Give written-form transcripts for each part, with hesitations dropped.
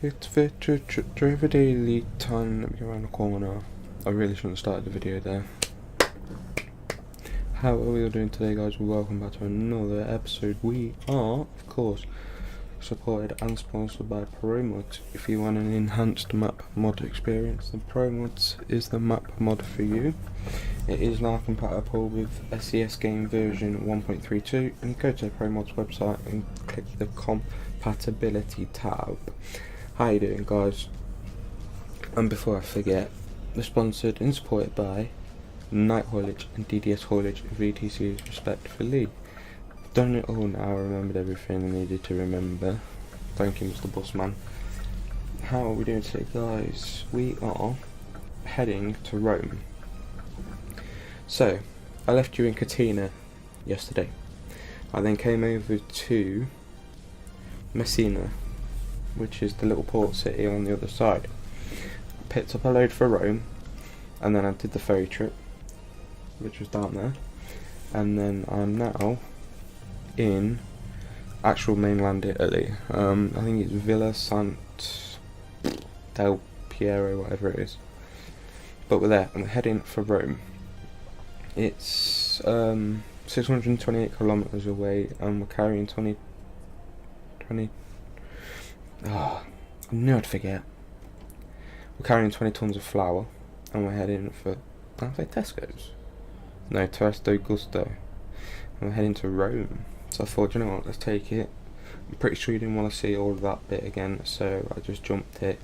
It's VTDD time. Let me go around the corner. I really shouldn't have started the video there. How are we all doing today, guys? Welcome back to another episode. We are, of course, supported and sponsored by ProMods. If you want an enhanced map mod experience, then ProMods is the map mod for you. It is now compatible with SES game version 1.32, and go to the ProMods website and click the compatibility tab. How you doing, guys? And before I forget, we're sponsored and supported by Night Haulage and DDS Haulage VTCs respectively. I've done it all now, I remembered everything I needed to remember. Thank you, Mr. Bossman. How are we doing today, guys? We are heading to Rome. So, I left you in Catania yesterday. I then came over to Messina, which is the little port city on the other side. Picked up a load for Rome, and then I did the ferry trip, which was down there, and then I'm now in actual mainland Italy. I think it's Villa Sant del Piero, whatever it is. But we're there, and we're heading for Rome. It's 628 kilometers away, and we're carrying 20. I knew I'd forget. We're carrying 20 tons of flour, and we're heading for, I say Tesco's? No, Testo Gusto. And we're heading to Rome. So I thought, you know what, let's take it. I'm pretty sure you didn't want to see all of that bit again, so I just jumped it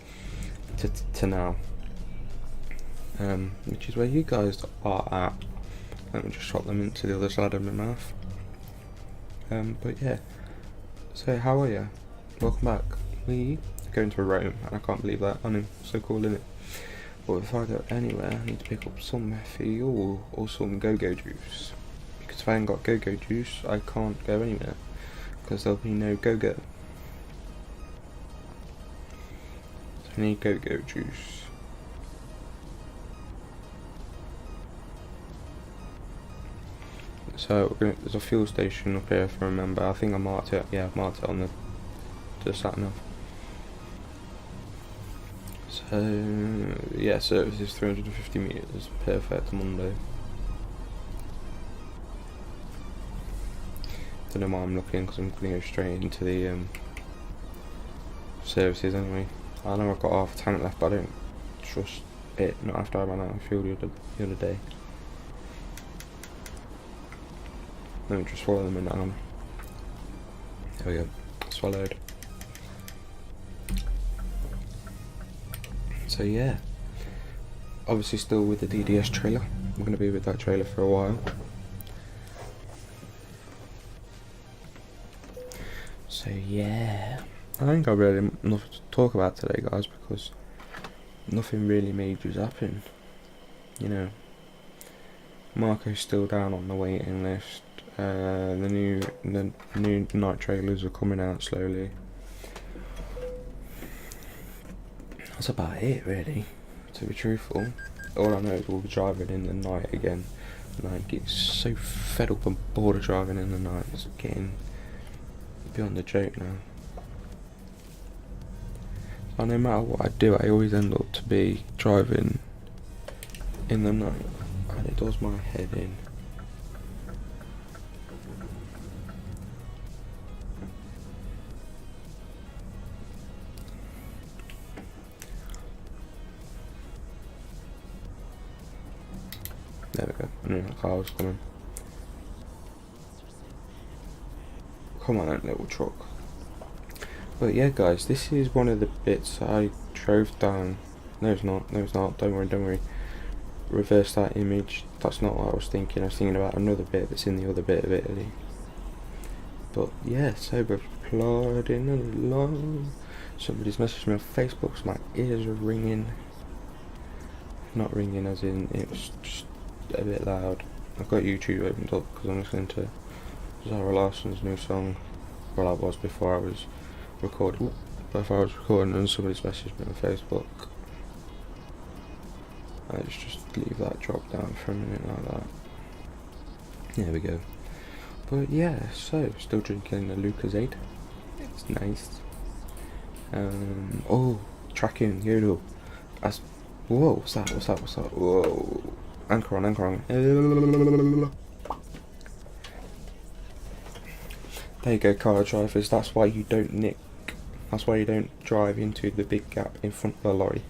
to now. Which is where you guys are at. Let me just shot them into the other side of my mouth. But yeah. So how are you? Welcome back. We are going to Rome, and I can't believe that. I know, so cool, isn't it? But if I go anywhere, I need to pick up some fuel or some go-go juice. Because if I ain't got go-go juice, I can't go anywhere. Because there'll be no go-go. So I need go-go juice. So there's a fuel station up here, if I remember. I think I marked it. Yeah, I've marked it on the sat nav. So yeah, service is 350 meters. Perfect Monday. Don't know why I'm looking, because I'm going to go straight into the services anyway. I know I've got half a tank left, but I don't trust it. Not after I ran out of fuel the other day. Let me just swallow them in now. There we go. Swallowed. So yeah, obviously still with the DDS trailer. I'm going to be with that trailer for a while. So yeah, I think I've really nothing to talk about today, guys, because nothing really major is happening. You know, Marco's still down on the waiting list. The new night trailers are coming out slowly. That's about it, really, to be truthful. All I know is we'll be driving in the night again, and I get so fed up and bored of driving in the night. It's getting beyond the joke now. So no matter what I do, I always end up to be driving in the night, and it does my head in. There we go, I knew the car was coming. Come on, that little truck. But yeah, guys, this is one of the bits I drove down. No, it's not, don't worry. Reverse that image, that's not what I was thinking. I was thinking about another bit that's in the other bit of Italy. But yeah, so we're plodding along. Somebody's messaged me on Facebook, so my ears are ringing. Not ringing as in, it was just a bit loud. I've got YouTube opened up because I'm listening to Zara Larson's new song. Well, I was before I was recording. But if I was recording and somebody's messaged me on Facebook, let's just leave that drop down for a minute like that. There we go. But yeah, so still drinking the Lucozade. It's nice. Oh, tracking, yodel. That's, whoa, what's that? Whoa. Anchor on. There you go, car drivers. That's why you don't nick. That's why you don't drive into the big gap in front of the lorry.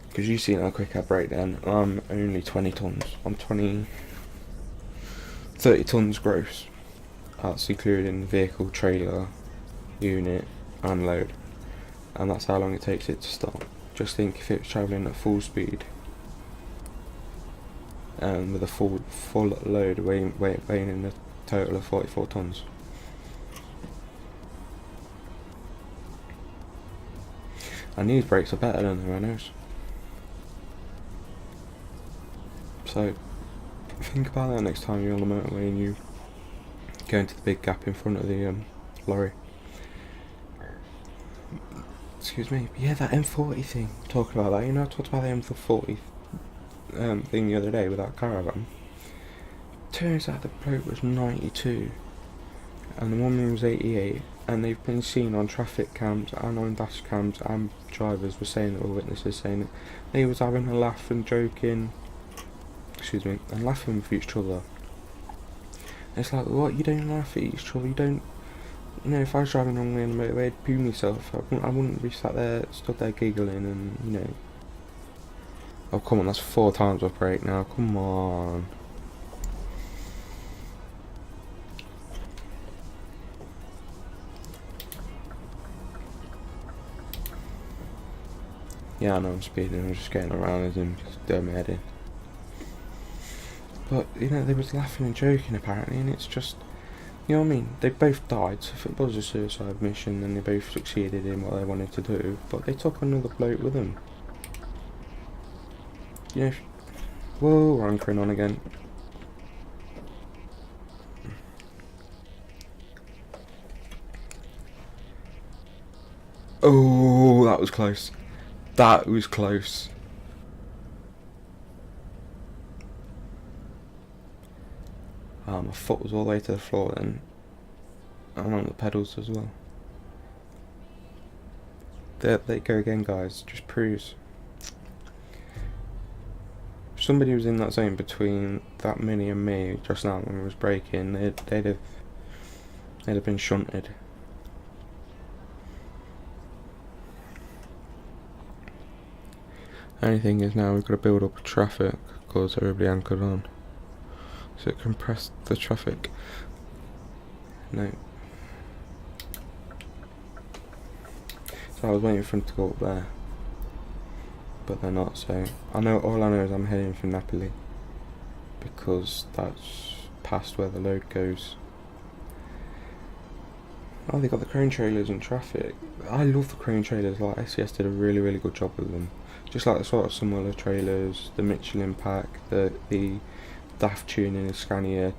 Because you've seen how quick I break down. I'm only 20 tons. I'm 30 tons gross. That's including vehicle, trailer, unit, and load. And that's how long it takes it to stop. Just think if it's travelling at full speed and with a full load weighing in a total of 44 tons. And these brakes are better than the Renaults. So think about that next time you're on the motorway and you go into the big gap in front of the lorry. Excuse me. Yeah, that M40 thing. Talking about that, you know, I talked about the M40 thing the other day with that caravan. Turns out the bloke was 92 and the woman was 88, and they've been seen on traffic cams and on dash cams, and drivers were saying it, or witnesses saying it. They was having a laugh and joking, and laughing with each other. It's like, what, you don't laugh at each other, you don't, you know, if I was driving wrong way on the motorway, I'd poo myself. I wouldn't be stood there giggling and, you know. Oh, come on, that's 4 times off brake now, come on. Yeah, I know I'm speeding, I'm just getting around as him, just doing my head in. But, you know, they was laughing and joking apparently, and it's just, you know what I mean? They both died, so if it was a suicide mission, then they both succeeded in what they wanted to do, but they took another bloke with them. You know, whoa, we're anchoring on again. Oh, that was close. That was close. My foot was all the way to the floor then. And on the pedals as well. There they go again, guys. Just proves. If somebody was in that zone between that Mini and me just now when it was braking, they'd have been shunted. Only thing is now we've got to build up traffic because everybody anchored on. So it compressed the traffic. No. So I was waiting for them to go up there. But they're not, so all I know is I'm heading for Napoli. Because that's past where the load goes. Oh, they got the crane trailers and traffic. I love the crane trailers, like SES did a really, really good job with them. Just like the sort of similar trailers, the Michelin pack, the DAF tuning and Scania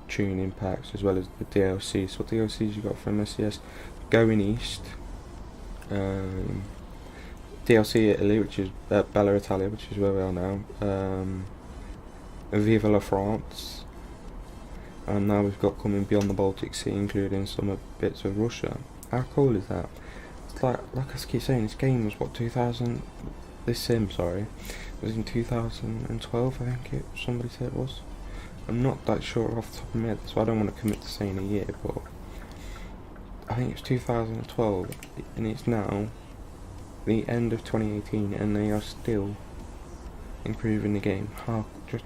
tuning packs, as well as the DLC. So what DLCs you got from SES? Going East, DLC Italy, which is Bella Italia, which is where we are now, Viva la France, and now we've got coming beyond the Baltic Sea, including some bits of Russia. How cool is that? It's like I keep saying, this game was what, this sim, sorry, was in 2012, I think somebody said it was. I'm not that sure off the top of my head, so I don't want to commit to saying a year, but I think it's 2012, and it's now the end of 2018, and they are still improving the game. Just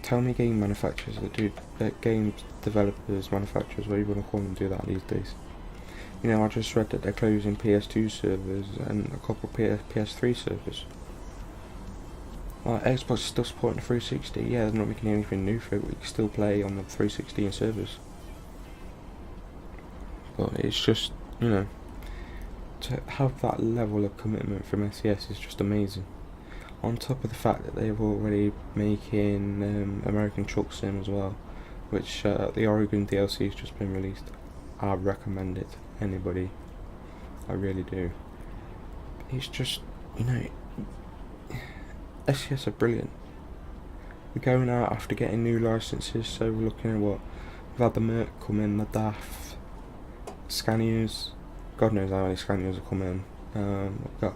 tell me game manufacturers game developers, manufacturers, whatever you want to call them, do that these days. You know, I just read that they're closing PS2 servers and a couple of PS3 servers. Like, Xbox is still supporting the 360, yeah, they're not making anything new for it, we can still play on the 360 in servers. But it's just, you know, to have that level of commitment from SES is just amazing. On top of the fact that they're already making American Truck Sim as well, which the Oregon DLC has just been released. I recommend it to anybody, I really do. It's just, you know, SES are brilliant. We're going out after getting new licenses, so we're looking at what? We've had the Merc come in, the DAF, Scanias, God knows how many Scanias are coming in. We've got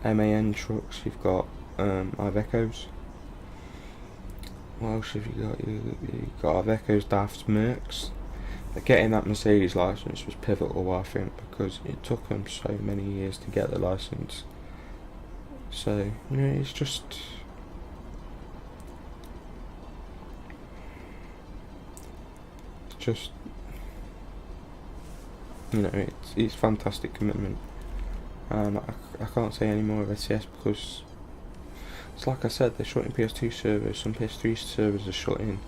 MAN trucks, you've got Ivecos. What else have you got? You've got Ivecos, Dafts, Mercs. Getting that Mercedes licence was pivotal, I think, because it took them so many years to get the licence. So, you know, it's just... you know, it's fantastic commitment. And I can't say any more of SCS because it's like I said, they're shutting PS2 servers, some PS3 servers are shutting,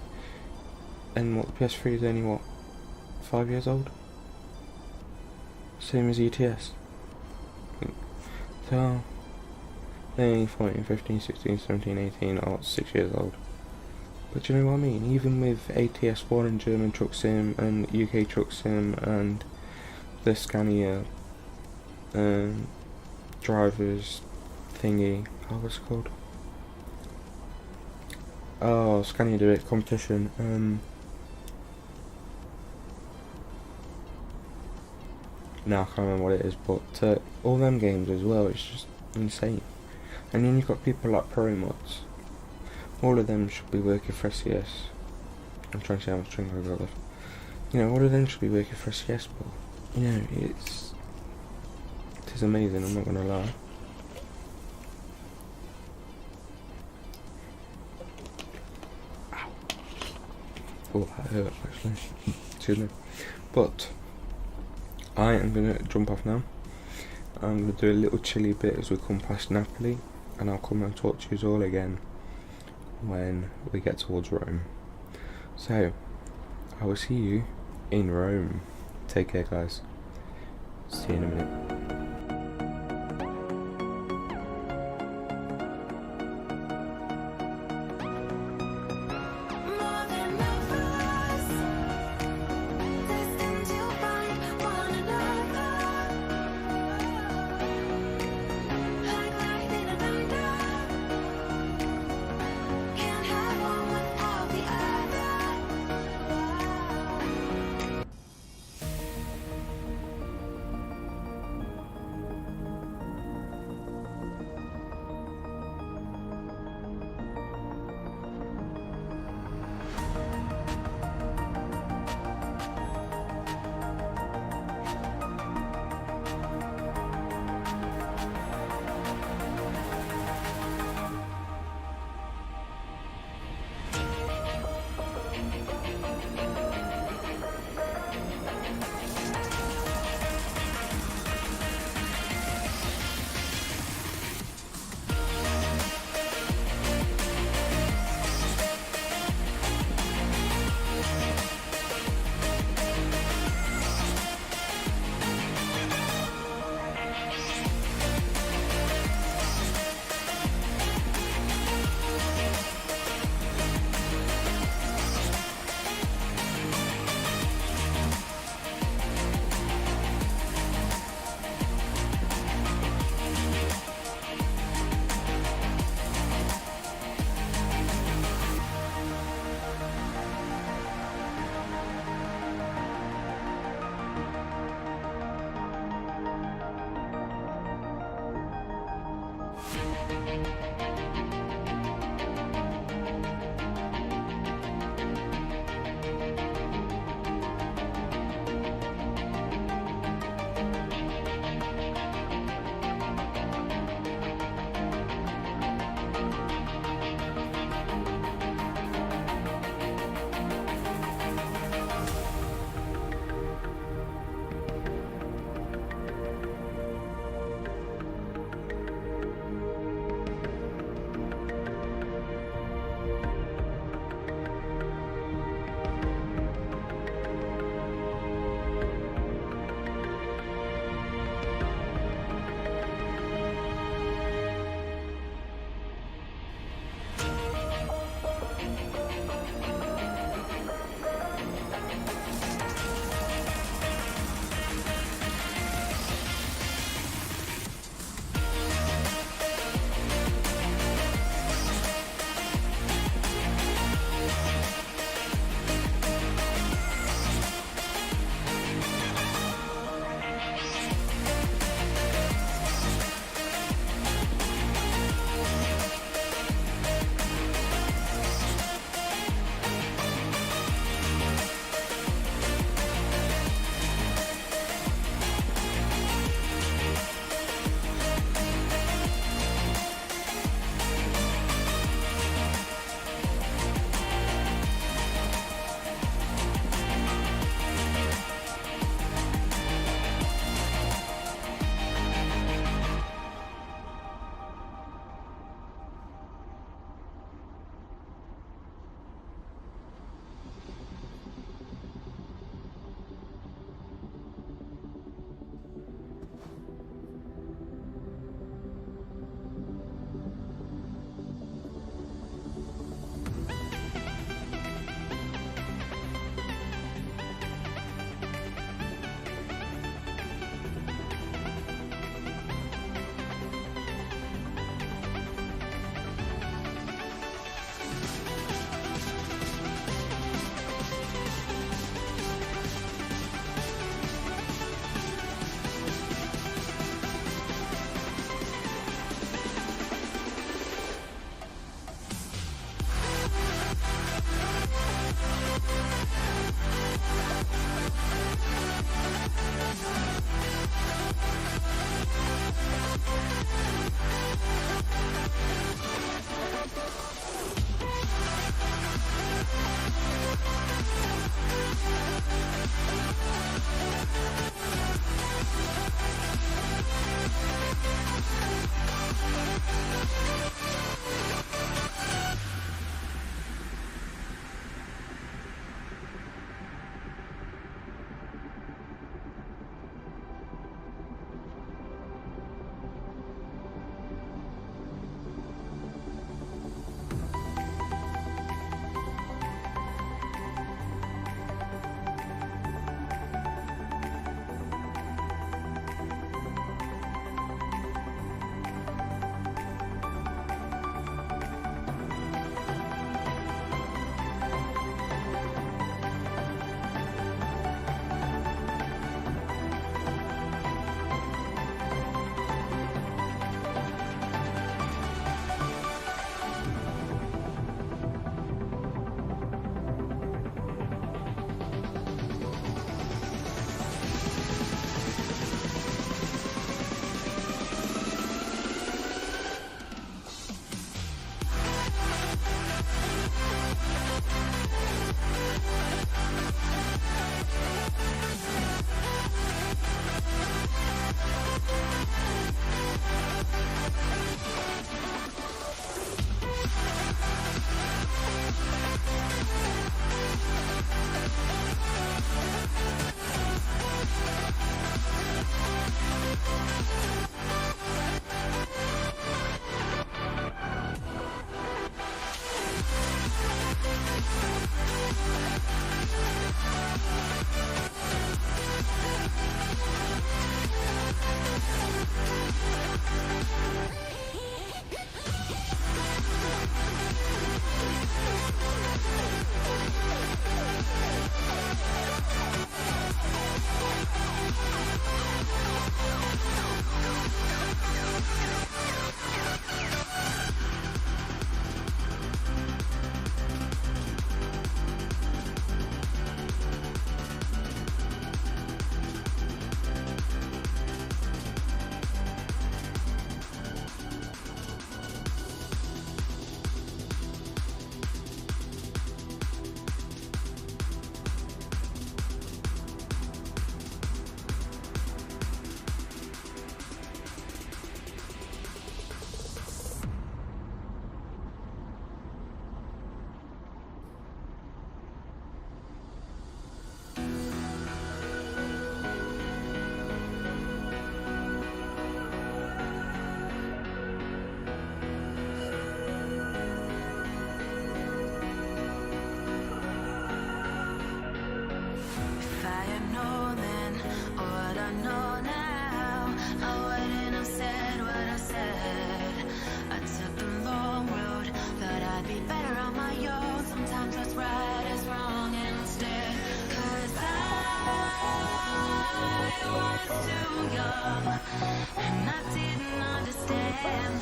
and what, the PS3 is only what, 5 years old? Same as ETS. So they're only 14, 15, 16, 17, 18, or 6 years old. But you know what I mean? Even with ETS2 and German Truck Sim and UK Truck Sim and the Scania drivers thingy, what's it called? Oh, Scania Direct competition. No, I can't remember what it is, but all them games as well, it's just insane. And then you've got people like ProMods. All of them should be working for SCS. I'm trying to see how much string I've got left. You know, all of them should be working for SCS, but you know, it is amazing, I'm not gonna lie. Ow. Oh, that hurt actually. Excuse me. But I am gonna jump off now. I'm gonna do a little chilly bit as we come past Napoli, and I'll come and talk to you all again when we get towards Rome. So I will see you in Rome. Take care, guys. See you in a minute.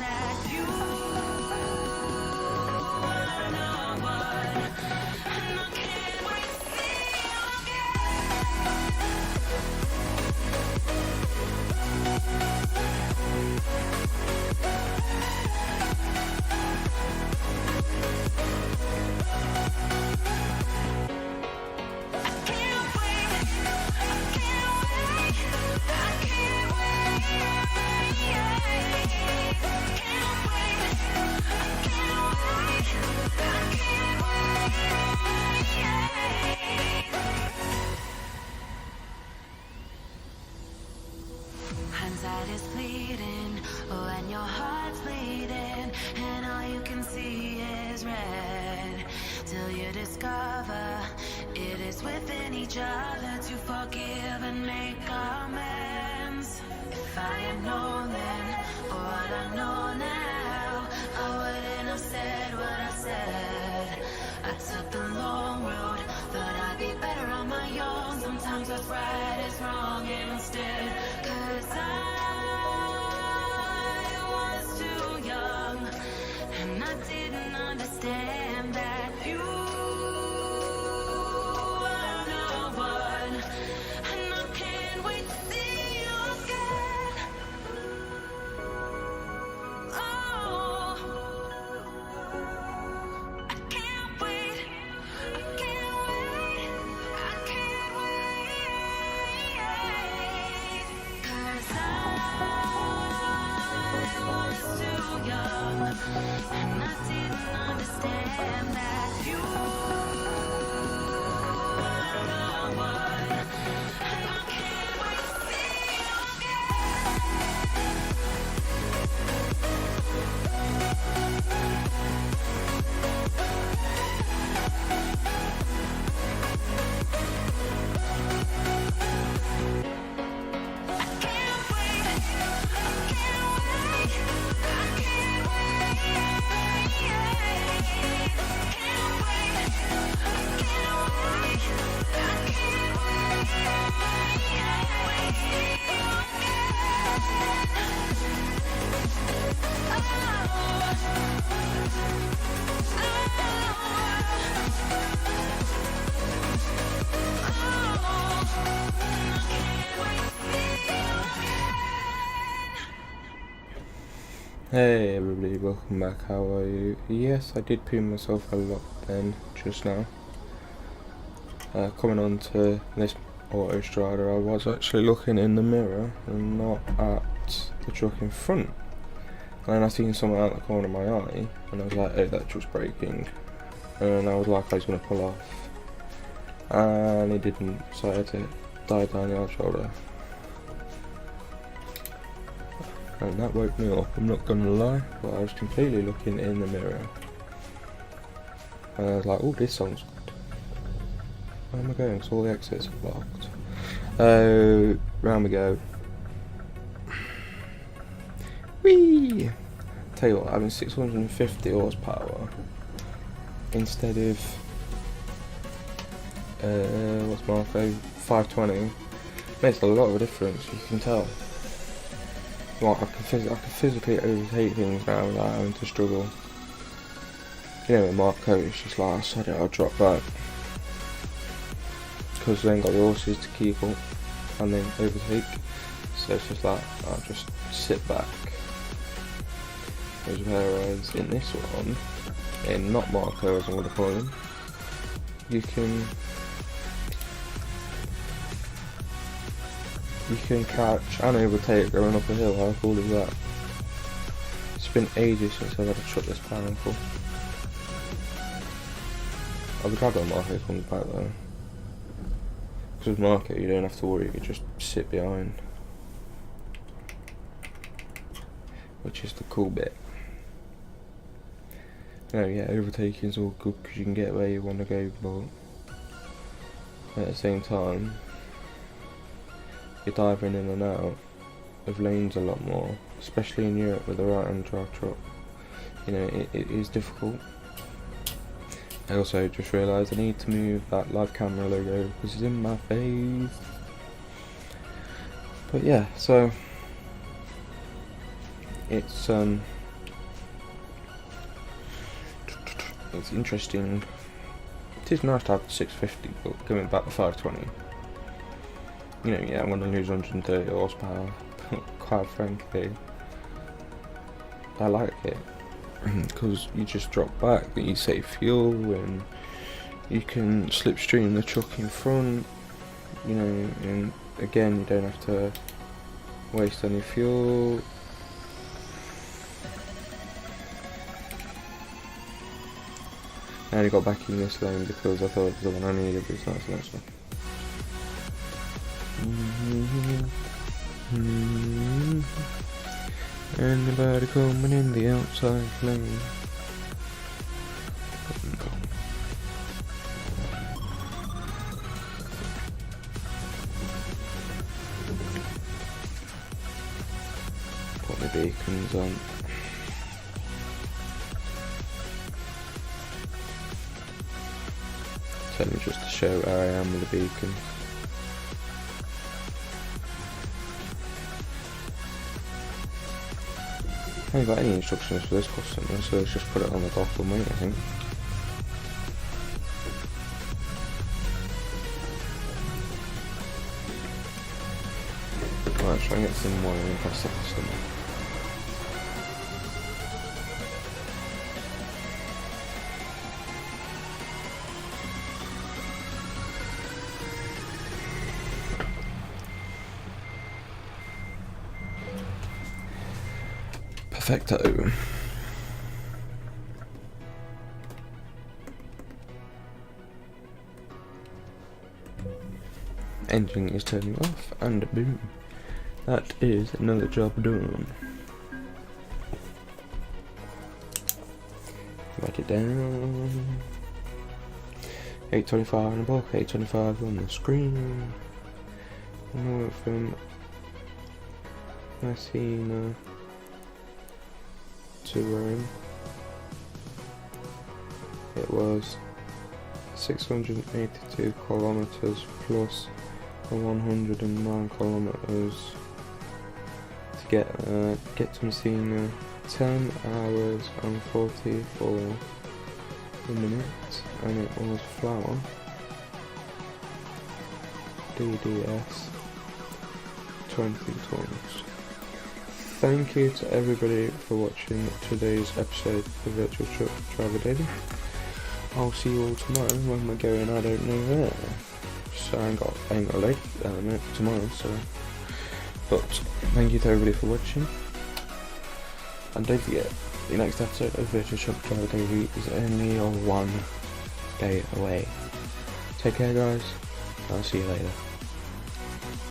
that you are the one, and I can't wait to see you Hindsight is fleeting, oh, and your heart's bleeding, and all you can see is red, till you discover it is within each other to forgive and make amends. If I had known then, or what I know now, I wouldn't have said what I said. I took the long road, thought I'd be better on my own. Sometimes what's right is wrong instead, 'cause I was too young, and I didn't understand that you are the one, and I can't wait to see you again. Oh, I can't wait, I can't wait, I can't wait, 'cause I was too young, and I didn't understand that you are the one, and I can't wait to see you Hey everybody, welcome back. How are you? Yes, I did poo myself a lot then, just now. Coming on to this Autostrader, I was actually looking in the mirror and not at the truck in front. And then I seen something out the corner of my eye, and I was like, oh, that truck's braking. And I was like, I was going to pull off. And he didn't, so I had to dive down the other shoulder. And that woke me up, I'm not gonna lie, but I was completely looking in the mirror. And I was like, oh, this song's good. Where am I going? Because all the exits are blocked. Round we go. Whee! Tell you what, having 650 horsepower instead of what's Marco? 520 makes a lot of a difference, you can tell. Like, I can physically overtake things now without having to struggle. You know, with Marco, it's just like, I said it, I'll drop back. Because then got the horses to keep up and then overtake. So it's just like, I'll just sit back. Whereas in this one, in not Marco as I'm going to call him, you can catch and overtake going up a hill. How cool is that? It's been ages since I've had a truck this powerful. I'll be glad when Marco comes back though. Because with Marco you don't have to worry, you can just sit behind. Which is the cool bit. Yeah, overtaking is all good because you can get where you want to go, but at the same time, you're diving in and out of lanes a lot more, especially in Europe with the right-hand drive truck. You know, it is difficult. I also just realised I need to move that live camera logo because it's in my face. But yeah, so it's it's interesting. It is nice to have the 650, but going back to 520, you know, yeah, I'm going to lose 130 horsepower, but quite frankly, I like it, because you just drop back, you save fuel, and you can slipstream the truck in front, you know, and again, you don't have to waste any fuel. I only got back in this lane because I thought it was the one I needed, but it's not, so that's fine. Anybody coming in the outside lane? Put the beacons on. Only just to show where I am with the beacon. I haven't got any instructions for this customer, so let's just put it on the dock and wait, I think. Right, try and get some more and impress the customer. Perfecto. Engine is turning off, and boom, that is another job done. Write it down. 825 on the block, 825 on the screen. And we from Messina to Rome. It was 682 kilometers plus 109 kilometers to get to Messina. 10 hours and 44 minutes, and it was flour DDS 20 tons. Thank you to everybody for watching today's episode of Virtual Truck Driver Daily. I'll see you all tomorrow when we're going, I don't know where. So I ain't got a leg tomorrow, so. But thank you to everybody for watching. And don't forget, the next episode of Virtual Truck Driver Daily is only 1 day away. Take care guys, I'll see you later.